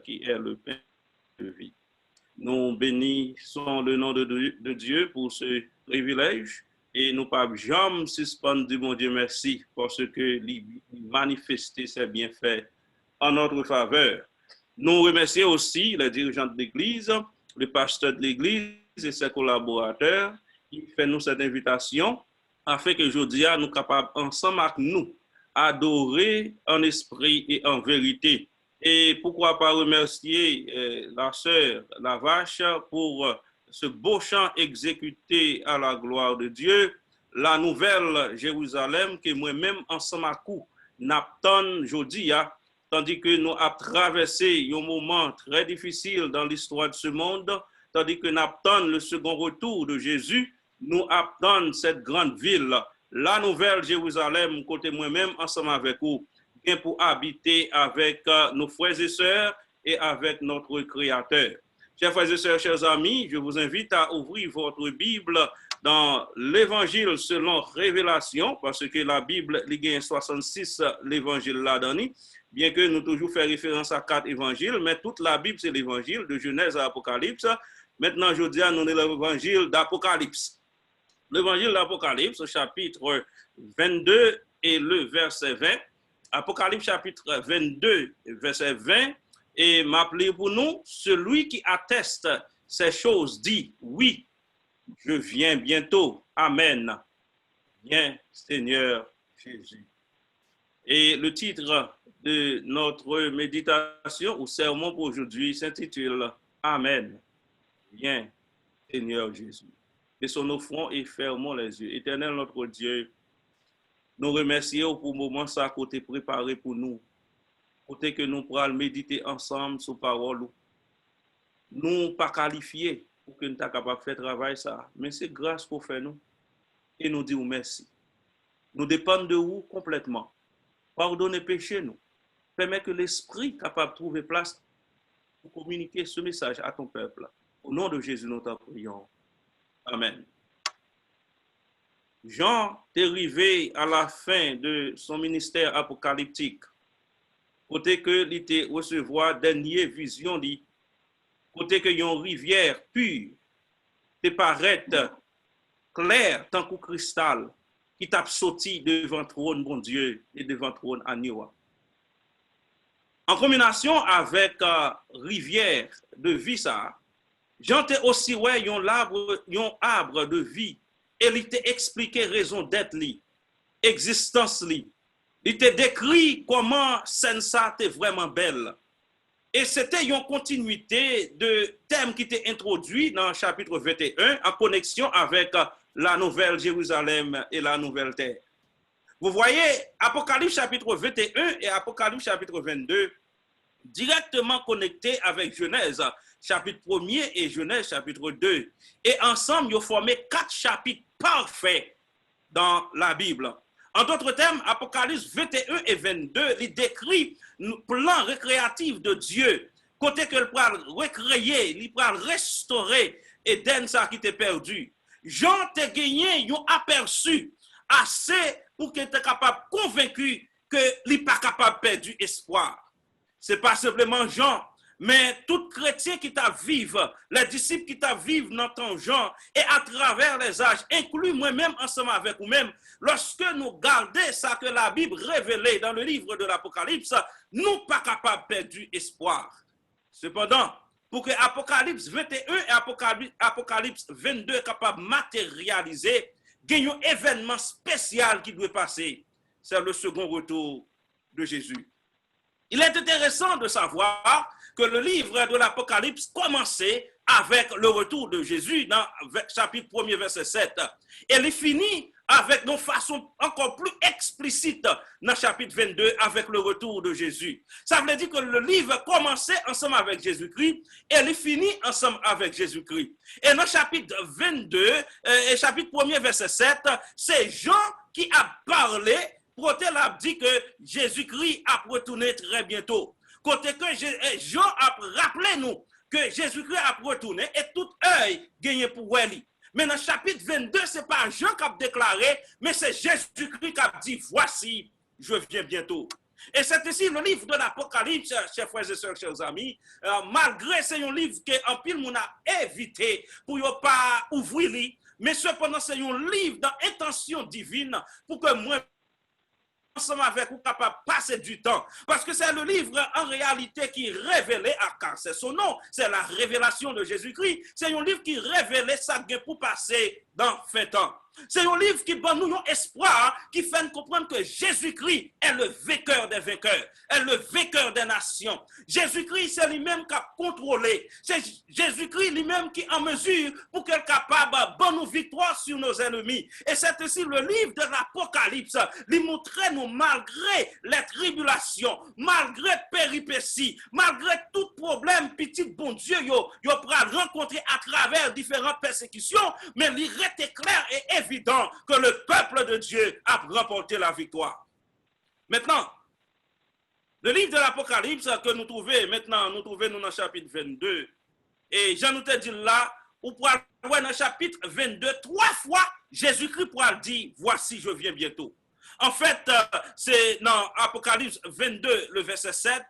qui est le pain de vie. Nous bénissons le nom de Dieu pour ce privilège et nous pas jamais suspendre du mon Dieu merci parce que il manifester ses bienfaits en notre faveur. Nous remercions aussi les dirigeants de l'Église, le pasteur de l'Église et ses collaborateurs qui font nous cette invitation afin que aujourd'hui nous capables ensemble avec nous adorer en esprit et en vérité. Et pourquoi pas remercier la sœur La Vache pour ce beau chant exécuté à la gloire de Dieu, la nouvelle Jérusalem que moi-même ensemble à coup n'attend aujourd'hui, tandis que nous avons traversé un moment très difficile dans l'histoire de ce monde, tandis que nous attendons le second retour de Jésus, nous attendons cette grande ville, la nouvelle Jérusalem, côté moi-même ensemble avec vous, bien pour habiter avec nos frères et sœurs et avec notre Créateur. Chers frères et sœurs, chers amis, je vous invite à ouvrir votre Bible dans l'Évangile selon Révélation, parce que la Bible, il y a 66 l'Évangile là-dedans, bien que nous toujours faisons référence à 4 évangiles, mais toute la Bible, c'est l'Évangile de Genèse à Apocalypse. Maintenant, je dis à nous l'Évangile d'Apocalypse. L'Évangile d'Apocalypse, chapitre 22 et le verset 20. Apocalypse chapitre 22, verset 20, et m'appeler pour nous, celui qui atteste ces choses dit, oui, je viens bientôt. Amen. Viens, Seigneur Jésus. Et le titre de notre méditation ou sermon pour aujourd'hui s'intitule Amen. Viens, Seigneur Jésus. Baissons nos fronts et fermons les yeux. Éternel notre Dieu, nous remercions pour le moment ça côté préparé pour nous. Côté que nous pourrons méditer ensemble sur parole. Nous pas qualifiés pour que nous soyons capables de faire travail ça, mais c'est grâce pour faire nous. Et nous disons merci. Nous dépendons de vous complètement. Pardonnez péché nous. Permets que l'esprit capable de trouver place pour communiquer ce message à ton peuple. Au nom de Jésus, nous t'en prions. Amen. Jean est arrivé à la fin de son ministère apocalyptique. Côté que il était recevoir dernière vision li, côté que yon rivière pure te paraît claire tant que cristal qui t'a sorti devant trône bon Dieu et devant trône agneau. En combinaison avec rivière de vie ça, Jean te aussi ouais yon arbre de vie. Et il t'a expliqué raison d'être li, existence li. Il t'a décrit comment ça était vraiment belle. Et c'était une continuité de thème qui était introduit dans le chapitre 21 en connexion avec la nouvelle Jérusalem et la nouvelle terre. Vous voyez, Apocalypse chapitre 21 et Apocalypse chapitre 22 directement connectés avec Genèse chapitre 1er et Genèse chapitre 2. Et ensemble, ils ont formé 4 chapitres parfaits dans la Bible. En d'autres termes, Apocalypse 21 et 22, il décrit le plan récréatif de Dieu, côté que le plan recréer, il plan restaurer Éden ça qui était perdu. Jean t'a gagné un aperçu assez pour qu'il était capable convaincu que il n'est pas capable de perdre espoir. C'est pas simplement Jean, mais tout chrétien qui t'a vivre, les disciples qui t'a vivre dans ton genre et à travers les âges, inclus moi-même ensemble avec vous-même, lorsque nous gardons ça que la Bible révélait dans le livre de l'Apocalypse, nous pas capables de perdre espoir. Cependant, pour que Apocalypse 21 et Apocalypse 22 capables de matérialiser, il y a un événement spécial qui doit passer. C'est le second retour de Jésus. Il est intéressant de savoir que le livre de l'Apocalypse commençait avec le retour de Jésus dans chapitre 1er, verset 7. Et il finit avec une façon encore plus explicite dans chapitre 22 avec le retour de Jésus. Ça veut dire que le livre commençait ensemble avec Jésus-Christ et il finit ensemble avec Jésus-Christ. Et dans chapitre 22 et chapitre 1er, verset 7, c'est Jean qui a parlé. Protel a dit que Jésus-Christ a retourné très bientôt. Côté que Jean a rappelé nous que Jésus-Christ a retourné et tout œil gagné pour lui. Mais dans le chapitre 22, ce n'est pas Jean qui a déclaré, mais c'est Jésus-Christ qui a dit, voici, je viens bientôt. Et c'est ici le livre de l'Apocalypse, chers frères et sœurs, chers amis, malgré c'est un livre que en pile moun a évité pour ne pas ouvrir, mais cependant c'est un livre d'intention divine pour que moi ensemble avec vous capable de passer du temps. Parce que c'est le livre en réalité qui révélait, car c'est son nom, c'est la révélation de Jésus-Christ. C'est un livre qui révélait ça pour passer dans fin temps. C'est un livre qui donne nous un espoir, qui fait nous comprendre que Jésus-Christ est le vainqueur des vainqueurs, est le vainqueur des nations. Jésus-Christ, c'est lui-même qui a contrôlé. C'est Jésus-Christ lui-même qui est en mesure pour qu'il soit capable de donner nous victoire sur nos ennemis. Et c'est aussi le livre de l'Apocalypse, lui montrer nous malgré les tribulations, malgré péripéties, malgré tout problème, petit bon Dieu, yo pourra rencontrer à travers différentes persécutions, mais il reste clair et évident que le peuple de Dieu a remporté la victoire. Maintenant, le livre de l'Apocalypse que nous trouvons maintenant, nous trouvons dans le chapitre 22. Et Jean nous te dit là, ou pour voir dans le chapitre 22, 3 fois, Jésus-Christ pourra dire, voici, je viens bientôt. En fait, c'est dans Apocalypse 22, le verset 7,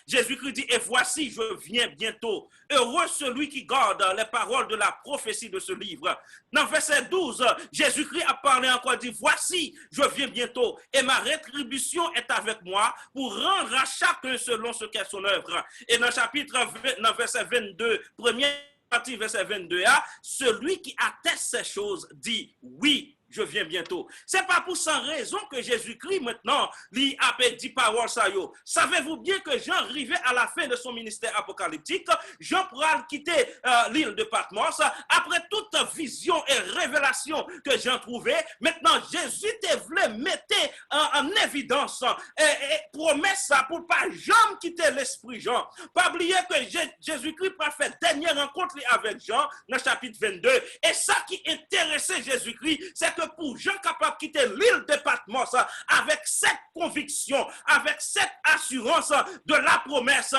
Jésus-Christ dit, et voici, je viens bientôt. Heureux celui qui garde les paroles de la prophétie de ce livre. Dans verset 12, Jésus-Christ a parlé encore, dit, voici, je viens bientôt, et ma rétribution est avec moi pour rendre à chacun selon ce qu'est son œuvre. Et dans dans verset 22, première partie, verset 22, celui qui atteste ces choses dit, oui, je viens bientôt. C'est pas pour sans raison que Jésus-Christ maintenant lui a dit parole ça yo. Savez-vous bien que Jean arrivait à la fin de son ministère apocalyptique, Jean pourra quitter l'île de Patmos après toute vision et révélation que Jean trouvait. Maintenant Jésus te voulait mettre en évidence et promesse ça pour pas jamais quitter l'esprit Jean. Pas oublier que Jésus-Christ a fait dernière rencontre avec Jean dans le chapitre 22 et ça qui intéressait Jésus-Christ, c'est que pour Jean capable de quitter l'île de Patmos avec cette conviction, avec cette assurance de la promesse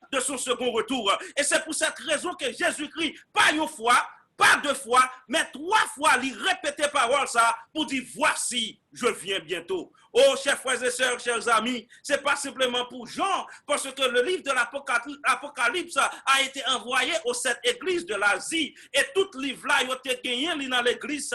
de son second retour. Et c'est pour cette raison que Jésus-Christ, pas une fois, pas 2 fois, mais 3 fois, il répétait parole ça pour dire voici, je viens bientôt. Oh, chers frères et sœurs, chers amis, c'est pas simplement pour Jean, parce que le livre de l'Apocalypse a été envoyé aux 7 églises de l'Asie, et tout livre là, il a été gagné dans l'église,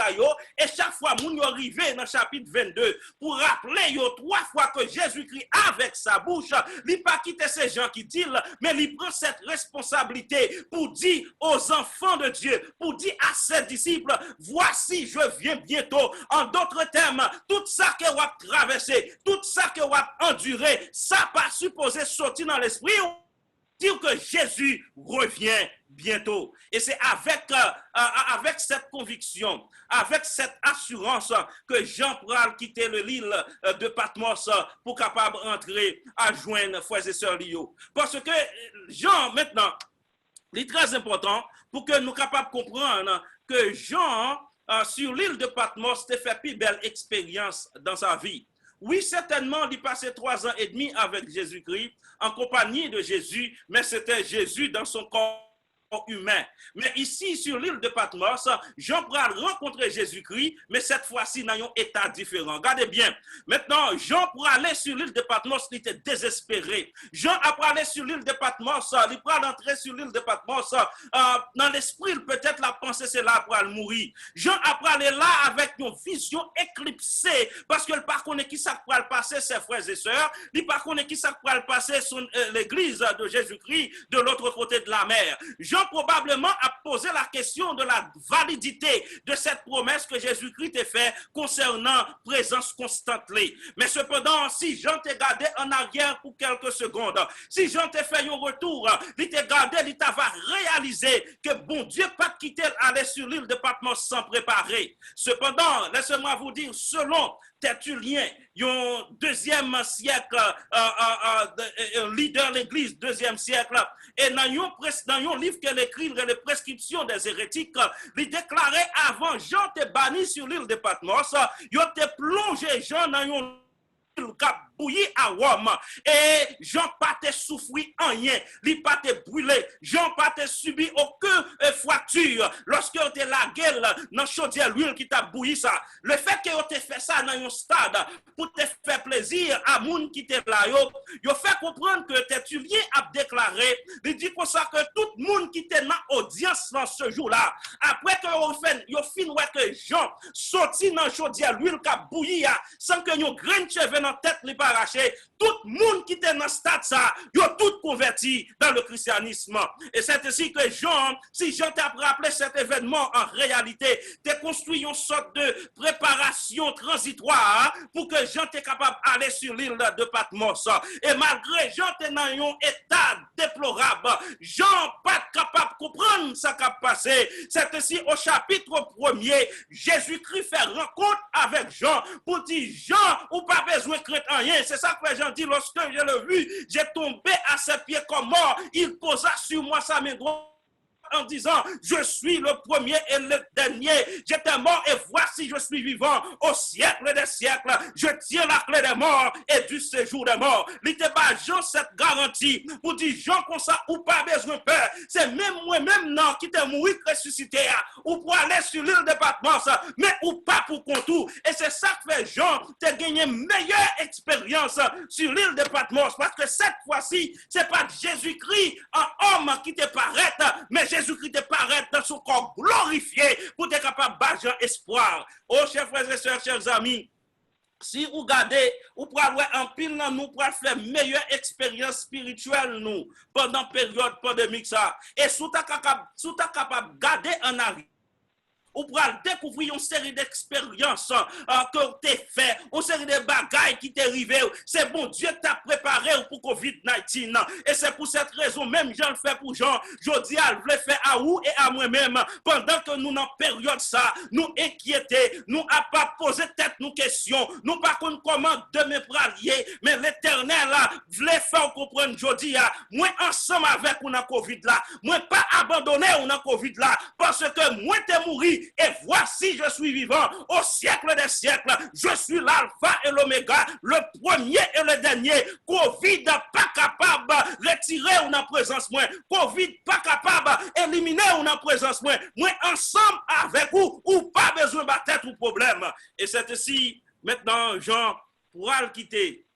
et chaque fois, nous arrivons dans le chapitre 22, pour rappeler 3 fois que Jésus-Christ, avec sa bouche, il n'a pas quitté ces gens qui disent, mais il prend cette responsabilité pour dire aux enfants de Dieu, pour dire à ses disciples, voici, je viens bientôt. En d'autres termes, tout ça que vous avez traversé, tout ça que vous avez enduré, ça pas supposé sortir dans l'esprit, dire que Jésus revient bientôt. Et c'est avec cette conviction, avec cette assurance que Jean pourra quitter l'île de Patmos pour capable entrer à joindre frères et sœurs Lio. Parce que Jean, maintenant, c'est très important pour que nous soyons capables de comprendre que Jean, sur l'île de Patmos, a fait plus belle expérience dans sa vie. Oui, certainement, il passait 3 ans et demi avec Jésus-Christ, en compagnie de Jésus, mais c'était Jésus dans son corps humain. Mais ici, sur l'île de Patmos, Jean pourra rencontrer Jésus-Christ, mais cette fois-ci, dans un état différent. Regardez bien. Maintenant, Jean pourra aller sur l'île de Patmos, il était désespéré. Jean, après aller sur l'île de Patmos, il pourra entrer sur l'île de Patmos, dans l'esprit, peut-être la pensée, c'est là pour mourir. Jean, après aller là avec une vision éclipsée, parce que le par contre, qui ça pourra le passer, ses frères et sœurs, il par contre, qui ça pourra le passer, l'église de Jésus-Christ, de l'autre côté de la mer. Jean probablement a posé la question de la validité de cette promesse que Jésus-Christ a fait concernant présence constante. Mais cependant, si Jean t'a gardé en arrière pour quelques secondes, si Jean t'a fait un retour, il t'a gardé, il t'a réalisé que bon Dieu pas quitté aller sur l'île de Patmos sans préparer. Cependant, laissez-moi vous dire, selon Tertullien, un 2e siècle, un leader de l'église, 2e siècle, et dans un livre qu'elle écrit, les prescriptions des hérétiques, il déclarait avant Jean te banni sur l'île de Patmos, il te plongé Jean dans un Cap bouilli à Rome et Jean pas te souffrir en rien, il pas te brûler, Jean pas te subir aucune fracture lorsque on te la gueule dans chaudière l'huile qui t'a bouilli ça. Le fait que on te fait ça dans un stade pour te faire plaisir à moun qui te là yo fait comprendre que tu viens à déclarer, il dit comme ça que tout monde qui te dans audience dans ce jour-là, après que yo fin ouais que Jean sorti dans chaudière l'huile qui a bouilli sans que yon grain de cheveux dans tête li pas arraché, tout monde qui était dans stade ça, yo tout converti dans le christianisme. Et c'est ainsi que Jean, si Jean t'a rappelé cet événement en réalité, t'es construit une sorte de préparation transitoire pour que Jean t'est capable d'aller sur l'île de Patmos. Et malgré Jean t'es dans un état déplorable, Jean pas capable de comprendre ce qui a passé. C'est ainsi au chapitre 1er, Jésus-Christ fait rencontre avec Jean pour dire Jean, ou pas besoin de craindre rien. C'est ça que Jean dit, lorsque je l'ai vu, j'ai tombé à ses pieds comme mort. Il posa sur moi sa main droite en disant, je suis le premier et le dernier. J'étais mort et voici je suis vivant au siècle des siècles. Je tiens la clé des morts et du séjour des morts. Il te bat Jean cette garantie pour dire Jean comme ça ou pas besoin de peur. C'est même moi-même non qui t'ai mouru ressuscité ou pour aller sur l'île de Patmos mais ou pas pour contour. Et c'est ça que fait Jean t'as gagné meilleure expérience sur l'île de Patmos parce que cette fois-ci c'est pas Jésus-Christ un homme qui te paraît mais Jésus-Christ te paraît dans son corps glorifié pour être capable de espoir. Oh, chers frères et sœurs, chers amis, si vous regardez, vous pouvez avoir un pile dans nous pour faire meilleure expérience spirituelle nous pendant la période pandémique ça. Et si vous êtes capable de garder en arrière, ou pour découvrir une série d'expériences que tu as fait, une série de bagailles qui t'est arrivé. C'est bon Dieu t'a préparé pour COVID-19. Et c'est pour cette raison, même Jean le fait pour Jean, je dis à le faire à vous et à moi-même, pendant que nous, dans la période ça, nous inquiéter, nous n'avons pas posé tête nos questions, nous pas comment demain pralier, mais l'éternel voulait faire comprendre, je dis, moi ensemble avec on a COVID là, moi pas abandonné on a COVID là, parce que moi t'es mouru. Et voici, je suis vivant au siècle des siècles. Je suis l'alpha et l'oméga, le premier et le dernier. Covid pas capable de retirer ou en présence moi. Covid pas capable d'éliminer ou en présence moi. Moi ensemble avec vous, ou pas besoin de battre ou problème. Et c'est ainsi, maintenant, Jean pourra quitter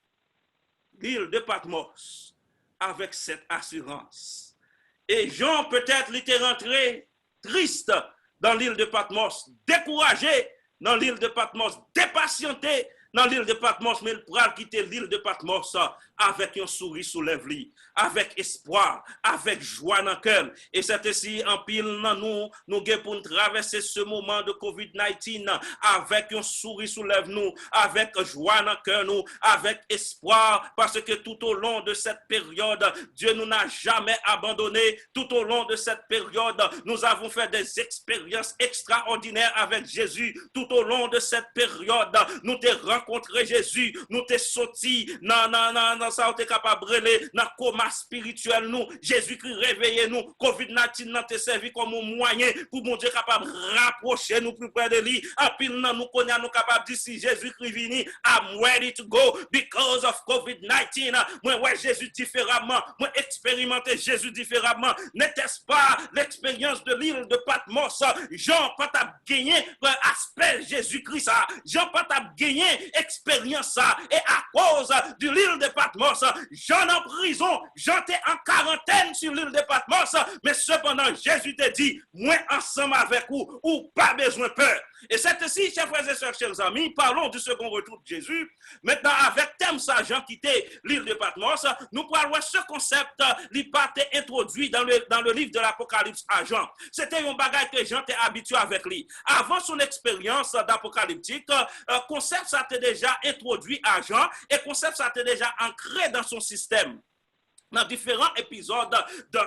l'île de Patmos avec cette assurance. Et Jean peut-être il était rentré triste dans l'île de Patmos, découragé dans l'île de Patmos, dépatienté dans l'île de Patmos, mais il pourra quitter l'île de Patmos avec un sourire sous lèvres, avec espoir, avec joie dans le cœur. Et c'est ainsi en pile nous pour traverser ce moment de COVID-19 avec un sourire sous lèvres nous, avec joie dans le cœur nous, avec espoir, parce que tout au long de cette période, Dieu nous n'a jamais abandonné. Tout au long de cette période, nous avons fait des expériences extraordinaires avec Jésus. Tout au long de cette période, nous t'avons rencontré Jésus, nous t'es sorti dans ça, on est capable de brûler dans le coma spirituel nous. Jésus-Christ réveillé nous. COVID-19 n'a te servi comme un moyen pour mon Dieu capable de rapprocher nous plus près de lui. En pile, nous connaissons nous capable de dire si Jésus-Christ vient, I'm ready to go because of COVID-19. Moi, ouais, Jésus différemment. Moi, expérimenter Jésus différemment. N'était-ce pas l'expérience de l'île de Patmos? Jean pas t'a gagné aspect Jésus-Christ ça. Jean pas t'a gagné expérience ça. Et à cause de l'île de Patmos, Jean en prison, Jean était en quarantaine sur l'île de Patmos, mais cependant Jésus te dit, moi ensemble avec vous, ou pas besoin de peur. Et c'est ainsi, chers frères et sœurs, chers amis, parlons du second retour de Jésus. Maintenant, avec thème ça, Jean quittait l'île de Patmos, nous parlons ce concept, il pas été introduit dans le livre de l'Apocalypse à Jean. C'était un bagage que Jean était habitué avec lui. Avant son expérience d'apocalyptique, concept ça était déjà introduit à Jean et concept ça était déjà ancré dans son système. dans différents épisodes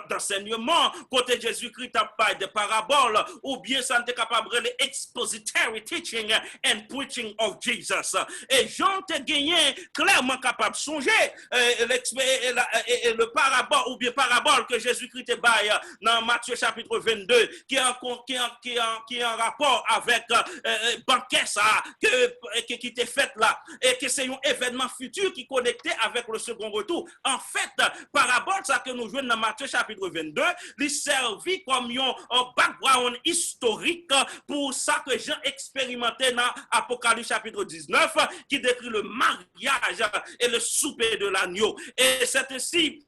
d'enseignement, côté Jésus-Christ a parlé de paraboles, ou bien ça n'était capable de expository teaching and preaching of Jesus. Et Jean te gagné clairement capable de songer le parabole, ou bien parabole que Jésus-Christ te baille dans Matthieu chapitre 22, qui est en rapport avec banquet ça, qui était fait là, et que c'est un événement futur qui est connecté avec le second retour. En fait, parabole ça que nous jouons dans Matthieu chapitre 22, il servit comme un background historique pour ça que Jean expérimenté dans Apocalypse chapitre 19 qui décrit le mariage et le souper de l'agneau. Et c'est ainsi,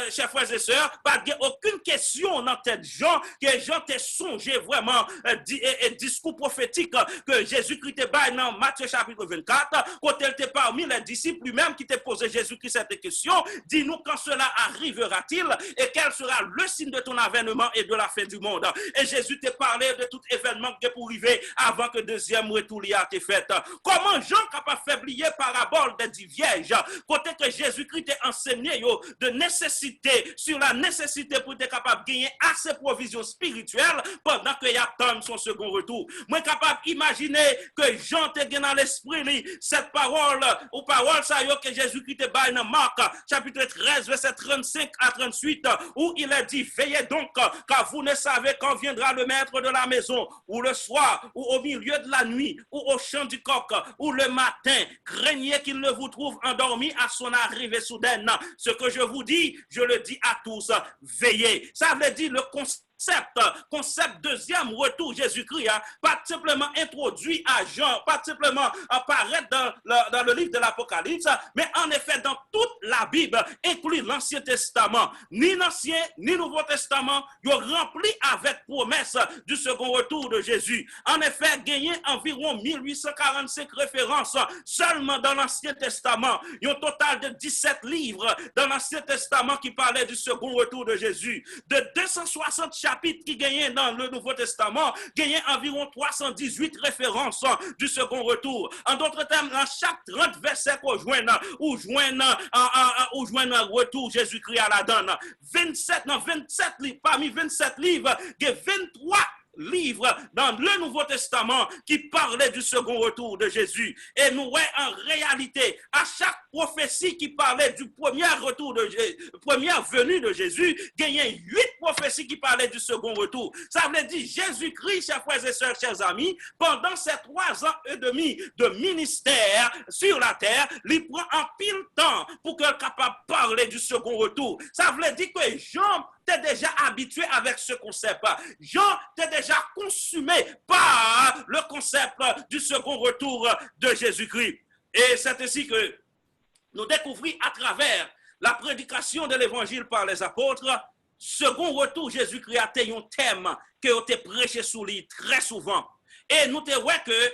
chers frères et sœurs, pas aucune question dans tête Jean, que Jean t'ait songé vraiment discours prophétique que Jésus-Christ te baille dans Matthieu chapitre 24, quand elle était parmi les disciples lui-même qui t'a posé Jésus-Christ cette question, dis-nous quand cela arrivera-t-il et quel sera le signe de ton avènement et de la fin du monde. Et Jésus t'a parlé de tout événement qui est pour arriver avant que deuxième retour y a été fait. Comment Jean capable de faire oublier parabole des 10 vierges, côté que Jésus-Christ t'a enseigné de nécessité sur la nécessité pour être capable de gagner assez provisions spirituelles pendant qu'il attend son second retour. Moi capable d'imaginer que Jean te gagne dans l'esprit cette parole ou parole ça que Jésus-Christ te baille dans Marc chapitre 13 verset 35 à 38 où il est dit veillez donc car vous ne savez quand viendra le maître de la maison ou le soir ou au milieu de la nuit ou au chant du coq ou le matin, craignez qu'il ne vous trouve endormi à son arrivée soudaine. Ce que je vous dis, je le dis à tous, veillez. Ça veut dire le concept deuxième retour Jésus-Christ, pas simplement introduit à Jean, pas simplement apparaître dans le livre de l'Apocalypse, mais en effet dans toute la Bible, inclut l'Ancien Testament, ni l'Ancien ni Nouveau Testament, ils ont rempli avec promesse du second retour de Jésus. En effet, gagné environ 1845 références seulement dans l'Ancien Testament. Il y a un total de 17 livres dans l'Ancien Testament qui parlaient du second retour de Jésus. De 260 chapitres qui gagnaient dans le Nouveau Testament, gagnaient environ 318 références du second retour. En d'autres termes, dans chaque 30 versets qu'on joigne, ou joigne un retour Jésus-Christ à la donne. 27 livres, parmi 27 livres, il y a 23 livres dans le Nouveau Testament qui parlaient du second retour de Jésus. Et nous, en réalité, à chaque prophétie qui parlait du premier retour de Jésus, première venue de Jésus, il y a 8 prophéties qui parlaient du second retour. Ça veut dire Jésus-Christ, chers frères et sœurs, chers amis, pendant ces 3 ans et demi de ministère sur la terre, il prend un pile temps pour qu'il soit capable de parler du second retour. Ça veut dire que Jean t'es déjà habitué avec ce concept. Jean t'es déjà consumé par le concept du second retour de Jésus-Christ. Et c'est ainsi que nous découvrons à travers la prédication de l'évangile par les apôtres, second retour Jésus-Christ a été un thème que a été prêché sous lui très souvent. Et nous te voyons que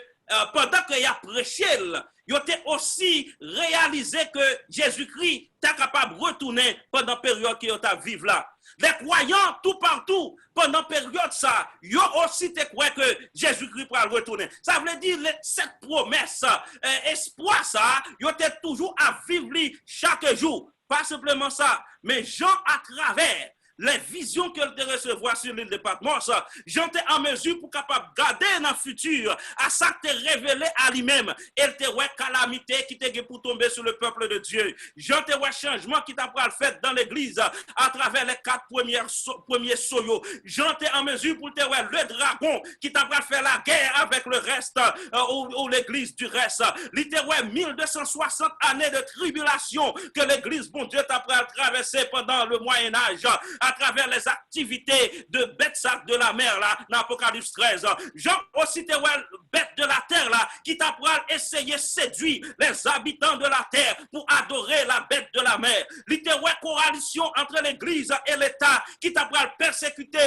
pendant qu'il a prêché, il a aussi réalisé que Jésus-Christ est capable de retourner pendant la période qu'il a vécu là. Les croyants, tout partout, pendant la période ça, ils ont aussi croit que Jésus-Christ va retourner. Ça veut dire cette promesse, espoir ça, ils ont toujours à vivre chaque jour. Pas simplement ça, mais Jean à travers les visions qu'elle te recevoir sur l'île de Patmos, Jean était en mesure pour capable garder dans le futur à ça que te révélé à lui-même. Elle te ouais calamité qui te pour tomber sur le peuple de Dieu. Jean te ouais changement qui t'a fait dans l'église à travers les 4 premiers soyaux. Jean était en mesure pour te ouais le dragon qui t'a fait la guerre avec le reste ou l'église du reste. Il te ouais 1260 années de tribulation que l'église bon Dieu t'a traversé pendant le Moyen-Âge. À travers les activités de bêtes sacs de la mer là, dans Apocalypse 13. Jean aussi te bête de la terre là, qui t'a essayer de séduire les habitants de la terre pour adorer la bête de la mer. Il te coalition entre l'église et l'État qui t'a persécuter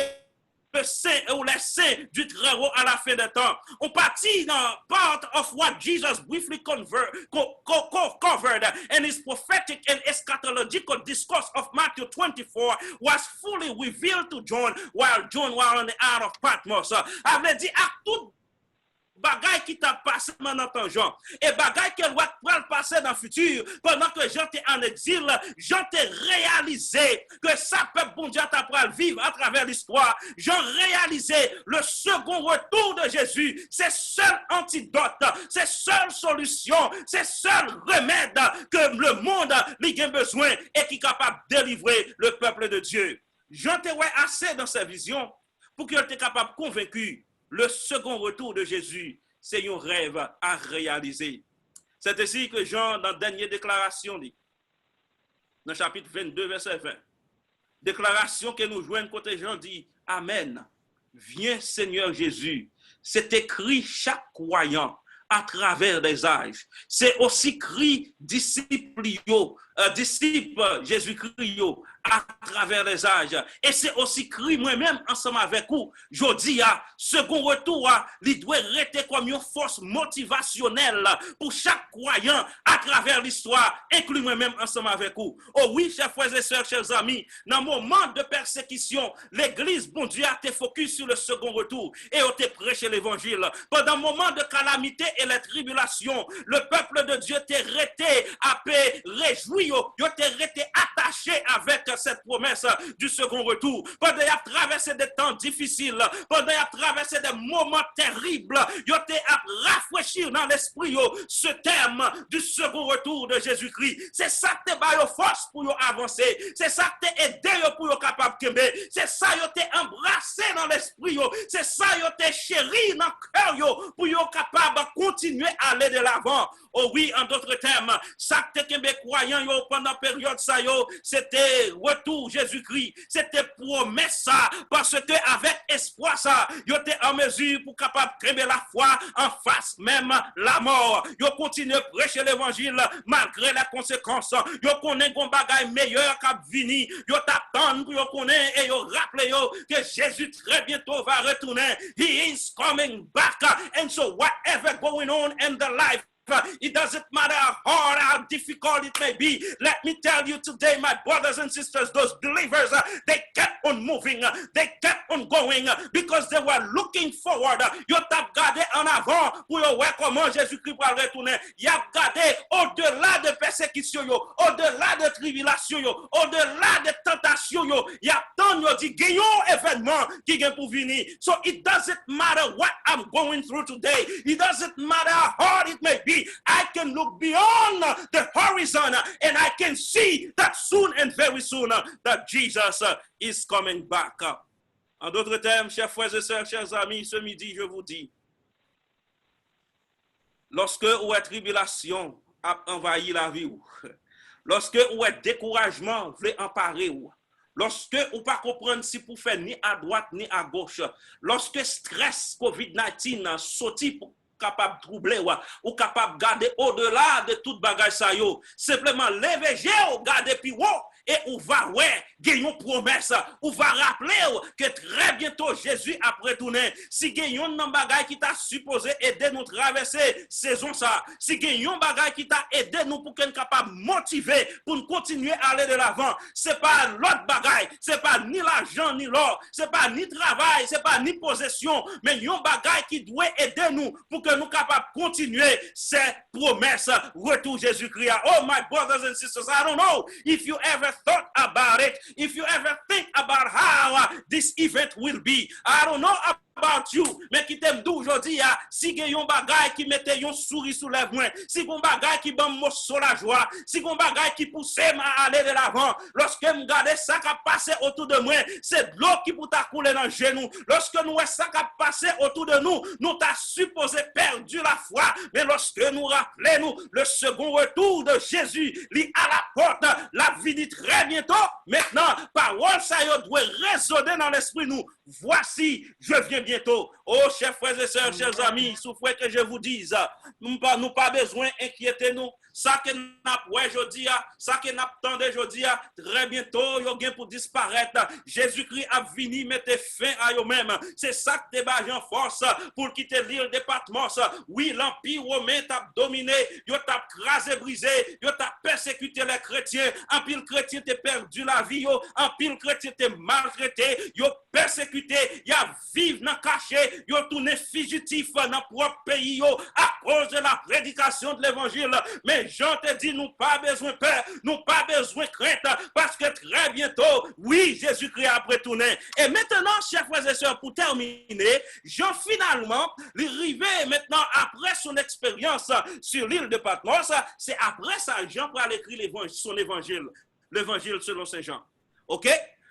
le saint ou les saints du Très-Haut à la fin des temps. On partit dans part of what Jesus briefly covered in his prophetic and eschatological discourse of Matthew 24 was fully revealed to John while John was on the Isle of Patmos. Avait dit à tout bagaille qui t'a passé maintenant ton Jean, et bagaille qu'elle va le passer dans le futur, pendant que Jean t'es en exil, Jean t'es réalisé que ça peuple bon Dieu t'a pour vivre à travers l'histoire. Jean réalisé le second retour de Jésus, c'est seul antidote, c'est seule solution, c'est seul remède que le monde lui a besoin et qui est capable de délivrer le peuple de Dieu. Jean t'es assez dans sa vision pour qu'il soit capable de convaincre le second retour de Jésus, c'est un rêve à réaliser. C'est ainsi que Jean, dans la dernière déclaration, dit, dans le chapitre 22, verset 20, déclaration que nous joignons côté Jean dit, Amen, viens Seigneur Jésus. C'est écrit chaque croyant à travers les âges. C'est aussi écrit disciple Jésus-Christ à travers les âges. Et c'est aussi écrit moi-même ensemble avec vous. Je dis, second retour, il doit rester comme une force motivationnelle pour chaque croyant à travers l'histoire, inclus moi-même ensemble avec vous. Oh oui, chers frères et sœurs, chers amis, dans le moment de persécution, l'église, bon Dieu, a été focus sur le second retour et a été prêché l'évangile. Pendant le moment de calamité et les tribulations, le peuple de Dieu t'est resté à paix, réjoui, t'est resté attaché avec cette promesse du second retour. Pendant qu'il a traversé des temps difficiles, pendant qu'il a traversé des moments terribles, il a rafraîchir dans l'esprit ce terme du second retour de Jésus-Christ. C'est ça qui t'a force pour avancer. C'est ça qui t'a aidé pour capable de tomber. C'est ça qui t'a embrassé dans l'esprit. C'est ça qui t'a chéri dans le cœur pour capable de continuer à aller de l'avant. Oh oui, en d'autres termes, ça que t'es croyant pendant la période ça c'était retour Jésus-Christ, c'était promesse ça, parce que avec espoir ça, yo était en mesure pour capable créer la foi en face même la mort. Yo continue à prêcher l'évangile malgré les conséquences. Yo connaît un bagage meilleur qu'a vini. Yo t'attend pour yo connaît et yo rappelez yo que Jésus très bientôt va retourner. He is coming back, and so whatever going on in the life, it doesn't matter how hard, how difficult it may be. Let me tell you today, my brothers and sisters, those believers, they kept on moving, they kept on going because they were looking forward. Yo tap gardé en avant pour yo voir comment Jésus-Christ va retourner. Y a gardé au-delà de persécution, au-delà de tribulation, au-delà de tentation, y a tant yo dit gagnons événement qui vient pour venir. So it doesn't matter what I'm going through today. It doesn't matter how hard it may be. I can look beyond the horizon and I can see that soon and very soon that Jesus is coming back. En d'autres termes, chers frères et sœurs, chers amis, ce midi, je vous dis, lorsque ou est tribulation a envahi la vie, lorsque ou est découragement voulait emparer ou, lorsque ou pas comprendre si pour faire ni à droite ni à gauche, lorsque stress COVID-19 sorti pour capable de troubler ou capable de garder au-delà de toute bagage ça yo, simplement lever ou garder puis et on va gagner une promesse, on va rappeler que très bientôt Jésus a retourné. Si gagnons un bagage qui t'a supposé aider nous traverser saison ça, si gagnons un bagage qui t'a aidé nous pour qu'on capable motiver pour nous continuer à aller de l'avant, c'est pas l'autre bagage, c'est pas ni l'argent ni l'or, c'est pas ni travail, c'est pas ni possession, mais un bagage qui doit aider nous pour que nous capables de continuer ces promesses retour Jésus-Christ. Oh my brothers and sisters, I don't know if you ever thought about it, if you ever think about how this event will be. I don't know about you, mais qui t'aime d'où aujourd'hui, si il y a un bagage qui mette un sourire sous les mains, si il y a un bagage qui donne mon sur la joie, si il y a un bagage qui pousse à aller de l'avant, lorsque je regarde ça qui a passé autour de moi, c'est de l'eau qui peut couler dans le genou. Lorsque nous voyons ça qui a passé autour de nous, nous t'as supposé perdu la foi, mais lorsque nous rappelons le second retour de Jésus, lui à la porte, la vie dit très bientôt, maintenant, parole ça doit résonner dans l'esprit nous. Voici, je viens bientôt. Oh, chers frères et sœurs, chers amis, souffrez que je vous dise, nous pas besoin d'inquiéter nous. Ça que nous avons aujourd'hui, ça que nous attendons aujourd'hui, très bientôt, il y a pour disparaître. Jésus-Christ a venu mettre fin à eux-mêmes. C'est ça que tu en force pour quitter l'île de Patmos. Oui, l'empire romain t'a dominé, il t'a crasé, brisé, il t'a persécuté les chrétiens. En pile chrétien t'a perdu la vie, en pile chrétien t'a maltraité, il persécutés, ils vivent dans le cachet, ils tournent fugitifs dans leur propre pays à cause de la prédication de l'évangile. Mais Jean te dit, nous pas besoin de peur, nous pas besoin de crainte, parce que très bientôt, oui, Jésus-Christ a retourné. Et maintenant, chers frères et sœurs, pour terminer, Jean finalement, il est arrivé maintenant après son expérience sur l'île de Patmos, c'est après ça, Jean va écrire son évangile, l'évangile selon Saint Jean. OK?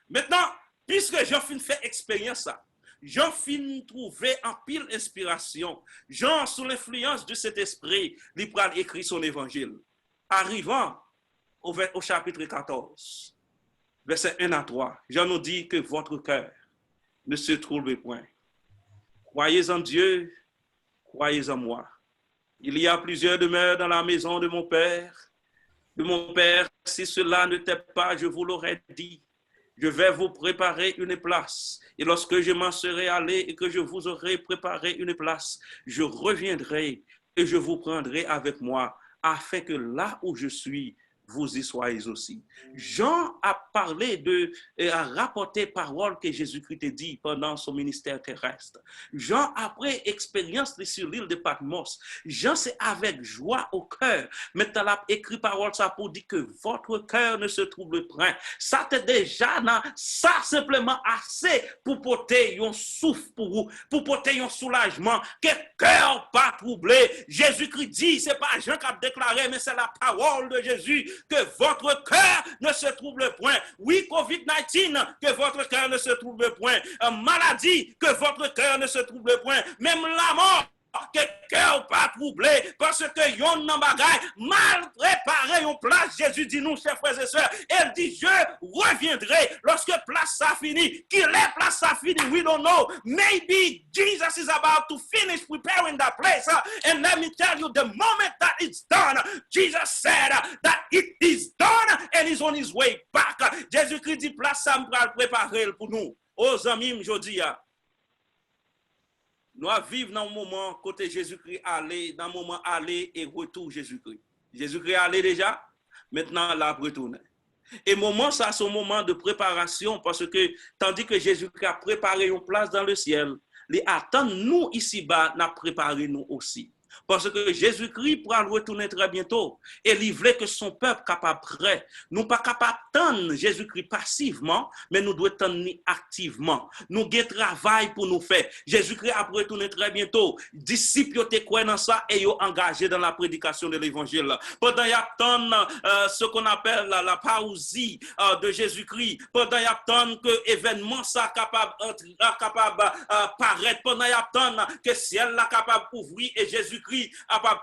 Maintenant, puisque Jean fin fait expérience ça, Jean fin trouver en pile inspiration, Jean sous l'influence de cet esprit, il va écrire son évangile. Arrivant au chapitre 14, verset 1 à 3, Jean nous dit que votre cœur ne se trouble point. Croyez en Dieu, croyez en moi. Il y a plusieurs demeures dans la maison de mon Père. Si cela ne t'est pas, je vous l'aurais dit. Je vais vous préparer une place. Et lorsque je m'en serai allé et que je vous aurai préparé une place, je reviendrai et je vous prendrai avec moi, afin que là où je suis, vous y soyez aussi. Jean a parlé a rapporté parole que Jésus-Christ a dit pendant son ministère terrestre. Jean, après expérience sur l'île de Patmos, Jean, c'est avec joie au cœur. Maintenant, il a écrit parole ça pour dire que votre cœur ne se trouble point. Ça t'est déjà, ça simplement assez pour porter un souffle pour vous, pour porter un soulagement, que cœur pas troublé. Jésus-Christ dit, c'est pas Jean qui a déclaré, mais c'est la parole de Jésus, que votre cœur ne se trouble point. Oui, COVID-19, que votre cœur ne se trouble point. Maladie, que votre cœur ne se trouble point. Même la mort, que cœur pas troublé, parce que yon nan bagay mal préparé yon place. Jésus dit nous, chers frères et sœurs, elle dit je reviendrai lorsque place ça fini. Qu'il est place ça fini, we don't know. Maybe Jesus is about to finish preparing that place, and let me tell you, the moment that it's done, Jesus said that it is done and is on his way back. Jésus-Christ dit place ça m'pral préparer pour nous. Aux amis, je dis nous vivons dans un moment côté Jésus-Christ aller, dans un moment aller et retour Jésus-Christ. Jésus-Christ allé déjà, maintenant là retourner. Et moment ça, c'est un moment de préparation parce que tandis que Jésus-Christ a préparé une place dans le ciel, les attend nous ici-bas, n'a préparé nous aussi. Parce que Jésus-Christ pourra retourner très bientôt. Et il voulait que son peuple capable prêt. Nous pas capable d'attendre Jésus-Christ passivement, mais nous devons attendre activement. Nous avons un travail pour nous faire. Jésus-Christ a retourné très bientôt. Disciples ont croient dans ça et ont engagé dans la prédication de l'évangile. Pendant qu'ils attendent ce qu'on appelle la parousie de Jésus-Christ, pendant qu'ils attendent que l'événement soit capable paraître, pendant qu'ils attendent que le ciel soit capable d'ouvrir et Jésus-Christ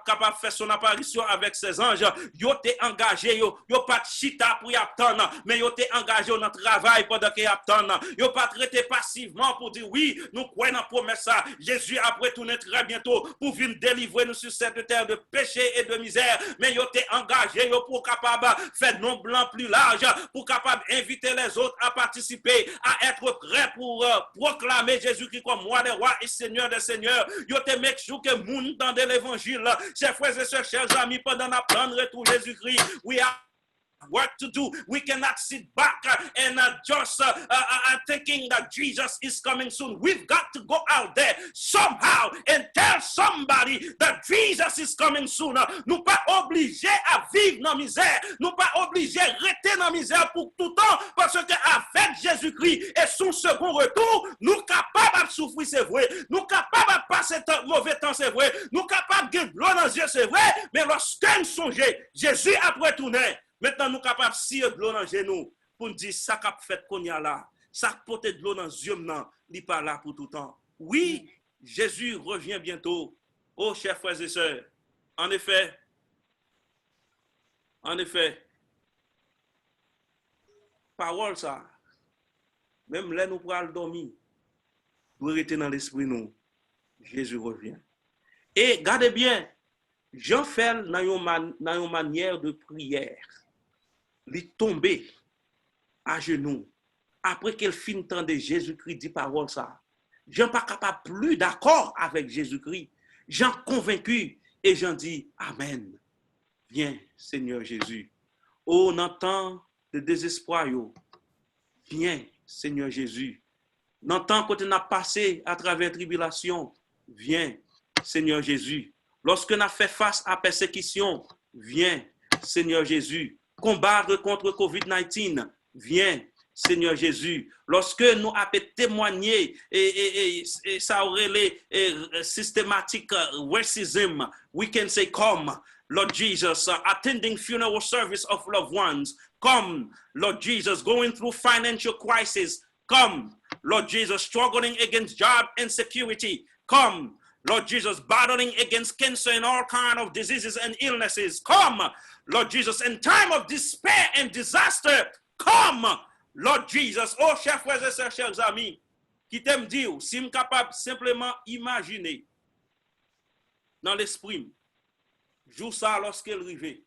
capable de faire son apparition avec ses anges, ils ont été engagés, ils n'ont pas de chita pour y attendre, mais ils ont été engagés dans le travail pendant qu'ils attendent. Ils n'ont pas traité passivement pour dire oui, nous croyons dans la promesse. Jésus a retourné très bientôt pour venir délivrer nous sur cette terre de péché et de misère, mais ils ont été engagés pour capable faire non blanc plus large, pour capable inviter les autres à participer, à être prêts pour proclamer Jésus-Christ comme roi des rois et Seigneur des seigneurs. Ils ont été make sure que monde dans l'évangile, chers frères et sœurs, chers amis, pendant notre retour Jésus-Christ, we have work to do. We cannot sit back and just thinking that Jesus is coming soon. We've got to go out there somehow and tell somebody that Jesus is coming soon. Nous pas obligés à vivre dans la misère. Nous pas obligés à rester dans la misère pour tout le temps parce qu'avec Jésus-Christ et son second retour, nous capables de souffrir, c'est vrai. Nous capables de passer mauvais temps, c'est vrai. Nous capables de l'eau dans les yeux, c'est vrai. Mais lorsque nous songeons, Jésus a retourné. Maintenant, nous sommes capables de scier de l'eau dans les genoux pour nous dire ça qu'a fait qu'on y a là. Ça porte de l'eau dans les yeux, il n'est pas là pour tout le temps. Oui, Jésus revient bientôt. Oh, chers frères et sœurs, en effet, parole ça, même là nous pourrons dormir, nous rester dans l'esprit nous, Jésus revient. Et gardez bien, Jean fait dans une manière de prière. Il tombe à genoux après qu'elle finit de Jésus-Christ dit parole ça. Jean pas capable plus d'accord avec Jésus-Christ. Jean convaincu et Jean dit Amen. Viens Seigneur Jésus. Oh, on entend le désespoir. Viens Seigneur Jésus. dans le temps que tu as passé à travers tribulation, viens, Seigneur Jésus. Lorsque tu as fait face à persécution, viens, Seigneur Jésus. Combattre contre COVID-19, viens, Seigneur Jésus. Lorsque nous avons témoigné et ça aurait les systématique racism, we can say, come, Lord Jesus, attending funeral service of loved ones. Come, Lord Jesus, going through financial crisis. Come, Lord Jesus, struggling against job insecurity. Come, Lord Jesus, battling against cancer and all kinds of diseases and illnesses. Come, Lord Jesus, in time of despair and disaster. Come, Lord Jesus. Oh, chers frères et sœurs, chers amis, qui t'aiment dire, si je suis capable simplement imaginer dans l'esprit, jour ça lorsqu'il arrive,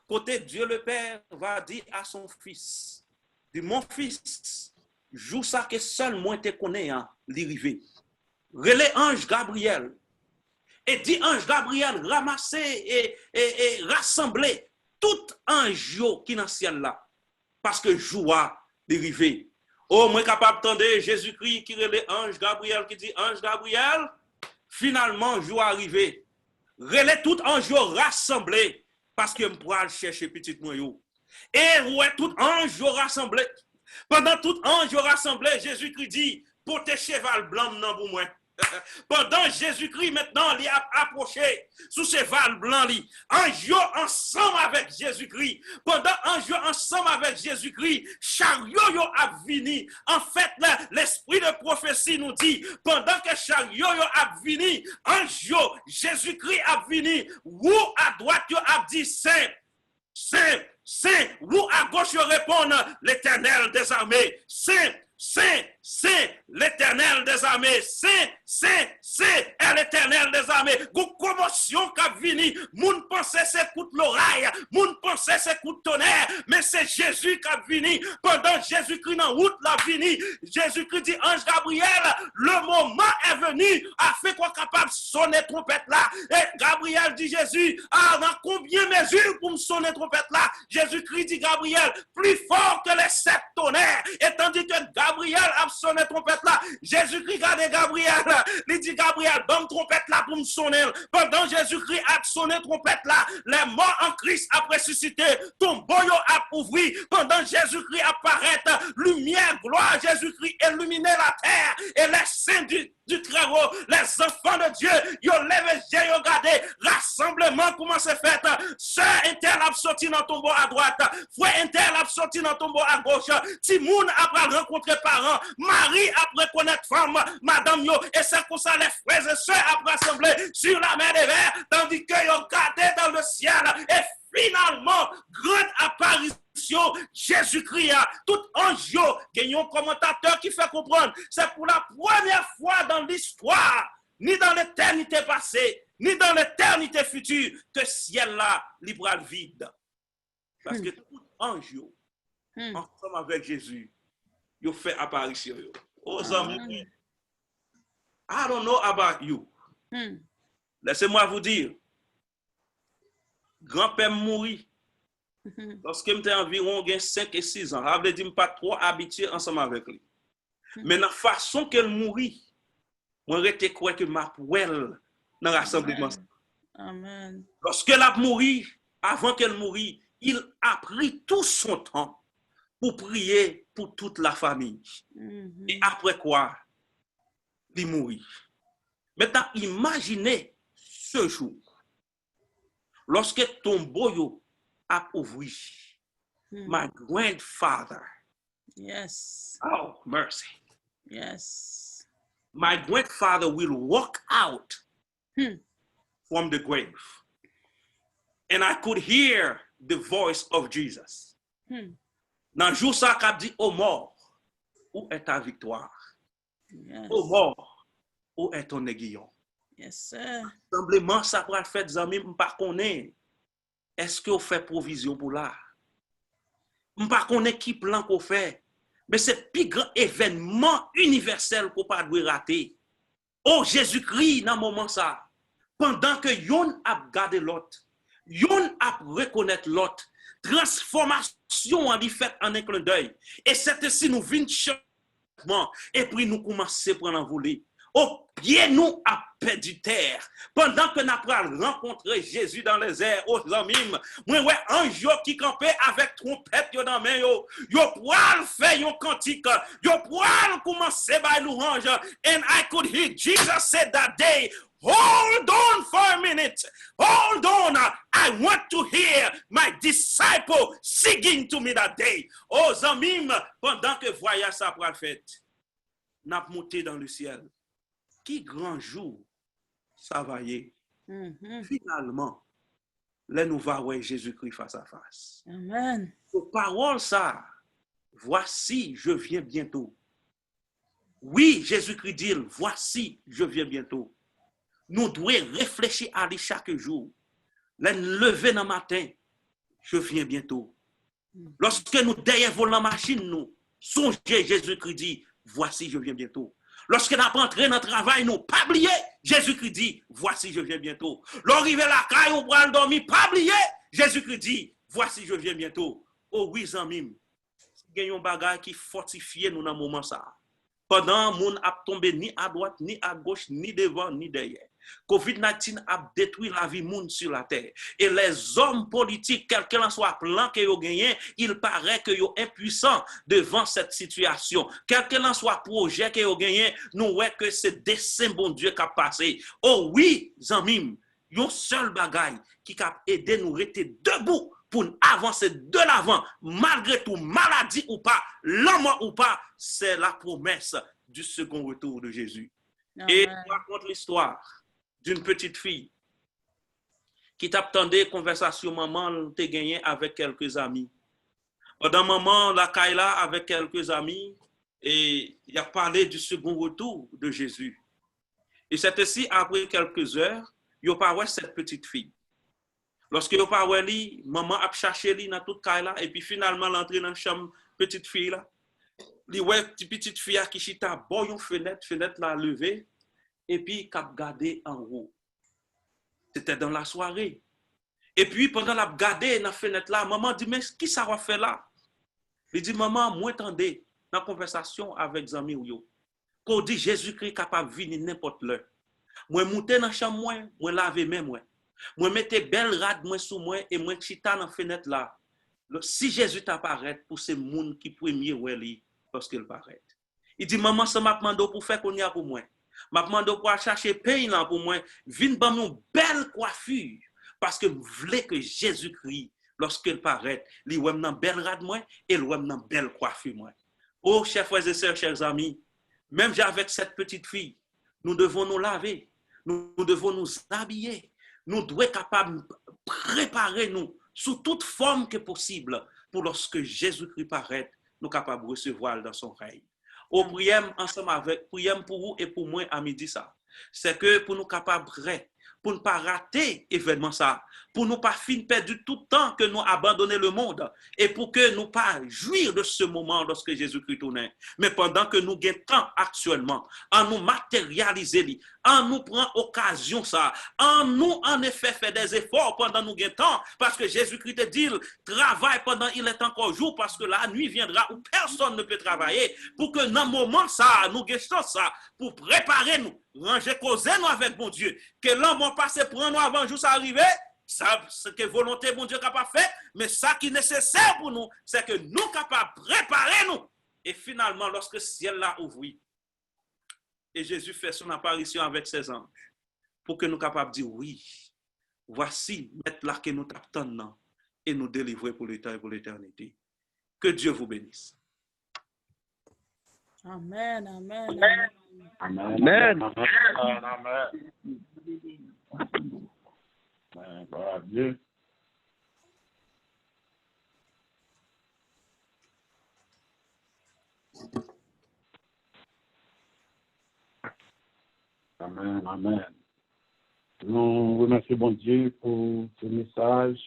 côté Dieu le Père va dire à son fils, dit mon fils, jour ça que seul moi te connais, l'arrivée. Relais ange Gabriel et dit ange Gabriel ramasser et rassembler tout ange qui dans le ciel là parce que joie dérivé. Oh, moi capable d'entendre Jésus-Christ qui relais ange Gabriel qui dit ange Gabriel, finalement joie arrivé. Relais tout ange rassemblé parce que me pourra chercher petit moi yo. Et ouais tout ange rassemblé. Pendant tout ange rassemblé, Jésus-Christ dit pour tes cheval blanc non pour moi. Pendant Jésus-Christ maintenant il a approché sous cheval blanc ange ensemble avec Jésus-Christ. Pendant ange ensemble avec Jésus-Christ, chariot yo a vini. En fait l'esprit de prophétie nous dit pendant que chariot yo a vini, ange Jésus-Christ a vini, ou à droite yo a dit saint, saint, saint, ou à gauche yo répond l'Éternel des armées, saint, saint, saint, l'Éternel des armées, saint, saint, saint, est l'Éternel des armées. Une commotion qui a venu, moun pensait c'est coup de l'oreille, moun pensait c'est coup de tonnerre, mais c'est Jésus qui a venu. Pendant Jésus-Christ dans route la vini, Jésus-Christ dit ange Gabriel, le moment est venu, a fait quoi capable sonner trompette là. Et Gabriel dit Jésus, dans combien mesure pour me sonner trompette là? Jésus-Christ dit Gabriel, plus fort que les 7 tonnerres. Et tandis que Gabriel a sonné trompette là, Jésus-Christ regarde Gabriel, il dit Gabriel, donne trompette là pour me sonner. Pendant Jésus-Christ a sonné trompette là, les morts en Christ a ressuscité, ton boyau a ouvert. Pendant Jésus-Christ apparaît, lumière, gloire, Jésus-Christ illuminé la terre et les saints du Très-Haut, les enfants de Dieu, ils ont levé, ils ont regardé, rassemblement comment c'est fait. Sœur Intel a sorti dans ton tombeau à droite, frère Intel a sorti dans ton tombeau à gauche, Timoun a rencontré parents, Marie a reconnaître femme, madame yo, et c'est pour ça les frères et sœurs a rassemblé sur la mer des vers, tandis que ils ont gardé dans le ciel, et finalement, grande apparition, Jésus-Christ, tout ange, il y a un commentateur qui fait comprendre, c'est pour la première fois dans l'histoire, ni dans l'éternité passée, ni dans l'éternité future, que ciel là, libre vide. Parce que tout ange, ensemble avec Jésus, il fait apparition. Oh, amis, I don't know about you. Laissez-moi vous dire, grand-père mourit lorsque j'étais environ 5 et 6 ans. Je ne dis pas trop habitué ensemble avec lui. Mais dans la façon qu'elle mourit, moi j'étais quoi que ma poêle dans l'assemblement. Amen. Lorsqu'elle a mouru, avant qu'elle mourit, il a pris tout son temps pour prier pour toute la famille. Et après quoi, il mourit. Maintenant, imaginez ce jour. Lorsque ton boyau a ouvert, my grandfather. Yes. Oh, mercy. Yes. My grandfather will walk out from the grave. And I could hear the voice of Jesus. Dans le jour ça qu'a dit aux morts, où est ta victoire? Yes. Aux morts, où est ton aiguillon? Yes, sir. Simplement, ça pourrait faire des amis, je ne connais pas. Est-ce qu'on fait provision pour là? Je ne connais pas qui plan qu'on fait. Mais c'est le plus grand événement universel qu'on ne peut pas rater. Oh, Jésus-Christ, dans ce moment ça, pendant que yon a gardé l'autre, yon a reconnaître l'autre, transformation en fait en un clin d'œil. Et c'est ainsi nous venons et puis nous commençons à prendre envolée. Au pied, nous, à perdu terre. Pendant que nous avons rencontré Jésus dans les airs, aux amis, moi, ouais, un jour qui campait avec trompette dans la main, yo poil fait yon cantique, yo poil commencer by louange, and I could hear Jesus said that day, hold on for a minute, hold on, I want to hear my disciple singing to me that day. Aux amis, pendant que voyage ça pour fait, n'a monté dans le ciel. Qui grand jour ça va y est. Finalement, là nous va voir Jésus-Christ face à face. Amen. Aux paroles ça, voici je viens bientôt. Oui, Jésus-Christ dit, voici je viens bientôt. Nous devons réfléchir à lui chaque jour. Là nous lever dans le matin, je viens bientôt. Lorsque nous derrière volant machine nous, songez Jésus-Christ dit, voici je viens bientôt. Lorsque nous entrons dans le travail, nous, pas oublier, Jésus-Christ dit, voici je viens bientôt. Lorsqu'arrive la caille, on va dormir, pas oublier, Jésus-Christ dit, voici je viens bientôt. Oh oui, amis, il y a un bagage qui fortifie nous dans le moment ça. Pendant moun a tombé ni à droite, ni à gauche, ni devant, ni derrière. COVID-19 a détruit la vie moun sur la terre. Et les hommes politiques, quel qu'en soit plan que yo gagné, il paraît que yo impuissants devant cette situation. Quel qu'en soit projet que yo gagné, nous voyons que c'est dessein bon Dieu qui a passé. Oh oui, zamim, yon seul bagaille qui a aidé nous rester debout pour avancer de l'avant, malgré tout, maladie ou pas, l'homme ou pas, c'est la promesse du second retour de Jésus. Amen. Et je raconte l'histoire d'une petite fille qui t'attendait conversation maman t'a gagné avec quelques amis. Pendant maman la Kaila avec quelques amis et il a parlé du second retour de Jésus. Et c'est ainsi après quelques heures, il a parlé cette petite fille. Lorsque il a parlé, maman a cherché lui dans toute Kaila et puis finalement l'entrée dans la chambre petite fille là. Li ouais petite fille qui chita bon une fenêtre la levée et puis cap gardé en haut. C'était dans la soirée. Et puis pendant la garder dans la fenêtre là, maman dit mais qui ça va faire là? Il dit maman moi attendez dans conversation avec zami ou yo. Qu'on dit Jésus-Christ capable venir n'importe l'heure. Moi monter dans chambre moi laver main moi mettre belle rade moi sous moi et moi chita dans fenêtre là. Si Jésus t'apparaît pour ces monde qui premier ouais li lorsqu'il paraît. Il dit maman ça m'a demandé pour faire qu'on y a pour moi. M'a demandé pour chercher pain là pour moi, vinn ban une belle coiffure parce que je voulais que Jésus-Christ lorsqu'il paraît, li wèm nan belle rade moi et wèm nan belle coiffure moi. Oh chers frères et sœurs, chers amis, même avec cette petite fille, nous devons nous laver, nous devons nous habiller, nous devons être capables de préparer nous sous toute forme que possible pour lorsque Jésus-Christ paraît, nous capables de recevoir dans son règne. Au prière ensemble avec, prière pour vous et pour moi à midi ça. C'est que pour nous capables prêts, pour ne pas rater événement ça, pour nous pas finir perdu tout le temps que nous abandonner le monde et pour que nous pas jouir de ce moment lorsque Jésus-Christ tourne. Mais pendant que nous gagnons temps actuellement, en nous matérialiser, en nous prend occasion ça, en nous en effet fait des efforts pendant nous gagnons temps, parce que Jésus-Christ te dit, travaille pendant il est encore jour, parce que la nuit viendra où personne ne peut travailler, pour que dans le moment ça, nous gagnons ça, pour préparer nous, ranger causer nous avec bon Dieu, que l'homme passe prendre nous avant jour ça arriver. Ça, ce que volonté bon Dieu capable de faire, mais ça qui est nécessaire pour nous, c'est que nous capables de préparer nous. Et finalement, lorsque le ciel l'a ouvert, et Jésus fait son apparition avec ses anges, pour que nous capables de dire oui, voici, mettre là que nous t'attendons et nous délivrer pour le temps et pour l'éternité. Que Dieu vous bénisse. Amen, amen, Amen. Amen. Amen. Gloire à Dieu. Amen, amen. Nous remercions bon Dieu pour ce message.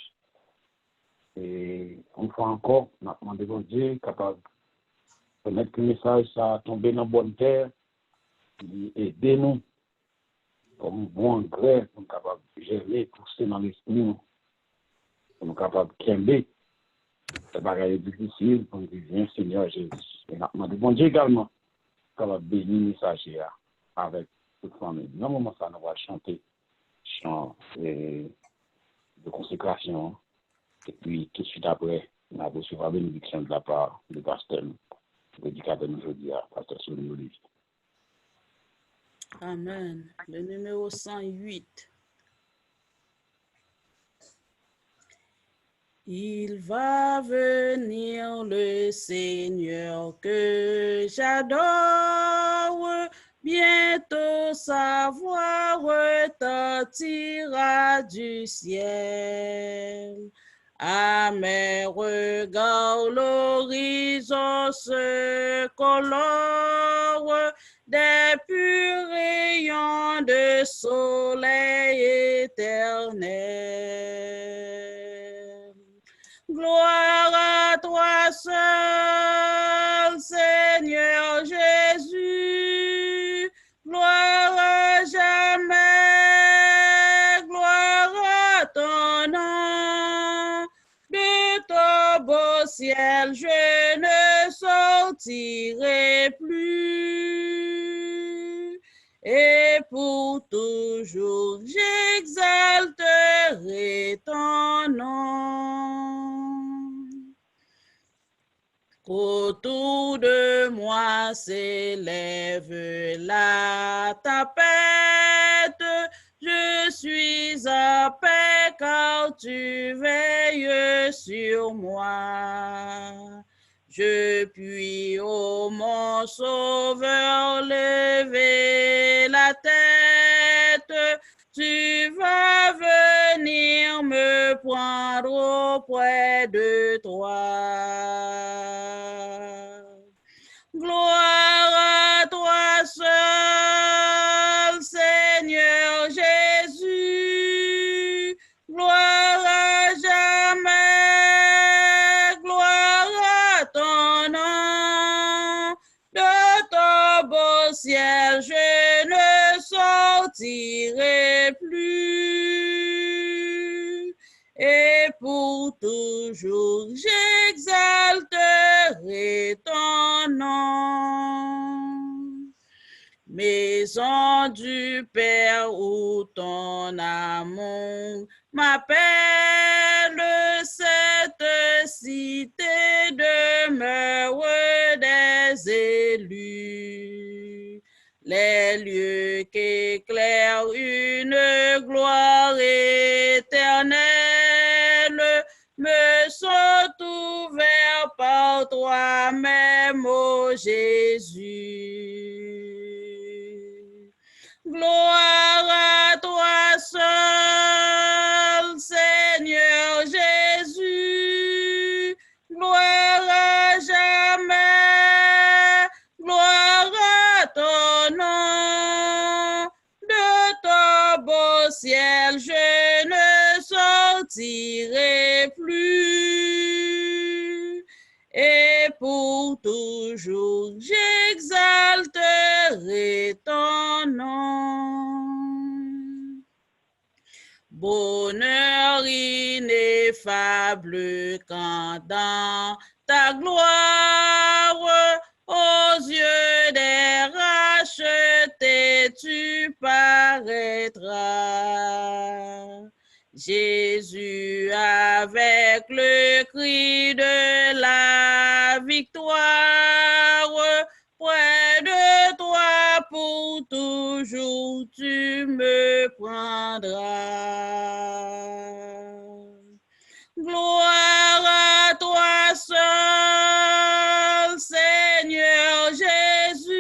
Et une fois encore, nous avons demandé bon Dieu capable de mettre que le message ça tomber dans la bonne terre, aider nous comme bon gré, nous sommes capables de gérer, pousser dans l'esprit, nous sommes capables de camber. C'est pas difficile pour nous dire, Seigneur Jésus. Et nous demandons bon Dieu également capable de bénir messager avec toute famille. Dans le moment ça, nous allons chanter chant de consécration. Et puis, tout de suite après, on a reçu la bénédiction de la part du pasteur, prédicateur aujourd'hui, pasteur Souli Olivier. Amen. Le numéro 108. Il va venir le Seigneur que j'adore, bientôt sa voix retentira du ciel. À mes regards, l'horizon se colore des purs rayons de soleil éternel. Gloire à toi seul, Seigneur Jésus, gloire à jamais, gloire à ton nom. De ton beau ciel, je ne sortirai plus. Et pour toujours, j'exalterai ton nom. Autour de moi s'élève la tempête. Je suis en paix car tu veilles sur moi. Je puis, ô mon sauveur, lever la tête. Tu vas venir me prendre auprès de toi. Gloire à toi seul, Seigneur Jésus. Gloire à jamais, gloire à ton nom. De ton beau ciel, je ne sortirai plus. Et pour toujours, j'exalterai ton nom. Maison du Père où ton amour m'appelle, cette cité demeure des élus. Les lieux qu'éclaire une gloire éternelle me sont ouverts par toi-même, ô Jésus. Gloire à toi seul, Seigneur Jésus. Gloire à jamais, gloire à ton nom. De ton beau ciel, je ne sortirai plus. Et pour toujours, j'exalterai ton nom. Bonheur ineffable quand dans ta gloire, aux yeux des rachetés, tu paraîtras. Jésus, avec le cri de la victoire, près de toi pour toujours, tu me prendras. Gloire à toi seul, Seigneur Jésus.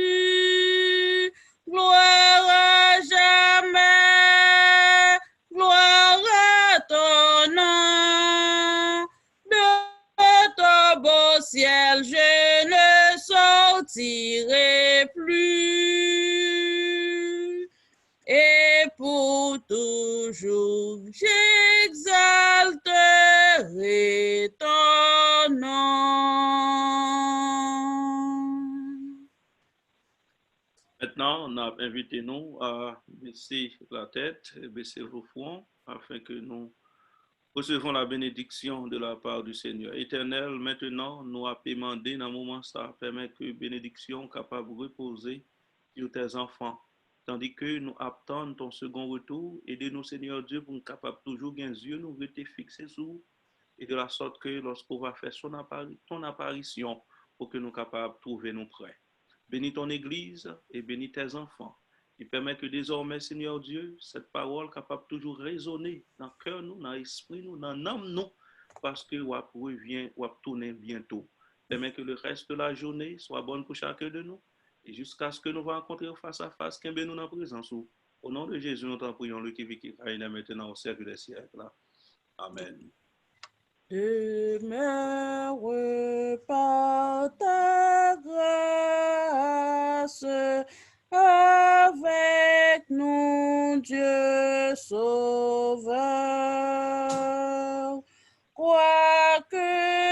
Gloire à jamais, gloire à ton nom. De ton beau ciel, je ne sortirai plus. Et pour toujours, j'exalterai ton nom. Maintenant, on a invité nous à baisser la tête et baisser vos fronts afin que nous Recevons la bénédiction de la part du Seigneur. Éternel, maintenant, nous avons demandé dans le moment ça, permet que bénédiction capable de reposer sur tes enfants. Tandis que nous attendons ton second retour, aidez-nous, Seigneur Dieu, pour nous capables toujours gagner yeux, nous rester fixés sur vous, et de la sorte que lorsqu'on va faire ton apparition, pour que nous capables de trouver nous prêts. Bénis ton Église et bénis tes enfants. Et permet que désormais, Seigneur Dieu, cette parole capable toujours résonner dans le cœur, nous, dans l'esprit, nous, dans l'âme, nous, parce que WAP revient, WAP tourne bientôt. Permet que le reste de la journée soit bonne pour chacun de nous. Et jusqu'à ce que nous rencontrions face à face, qu'un nous en présence. Au nom de Jésus, nous t'en prions, le qui vit, qui règne maintenant au siècle des siècles. Amen. Demeure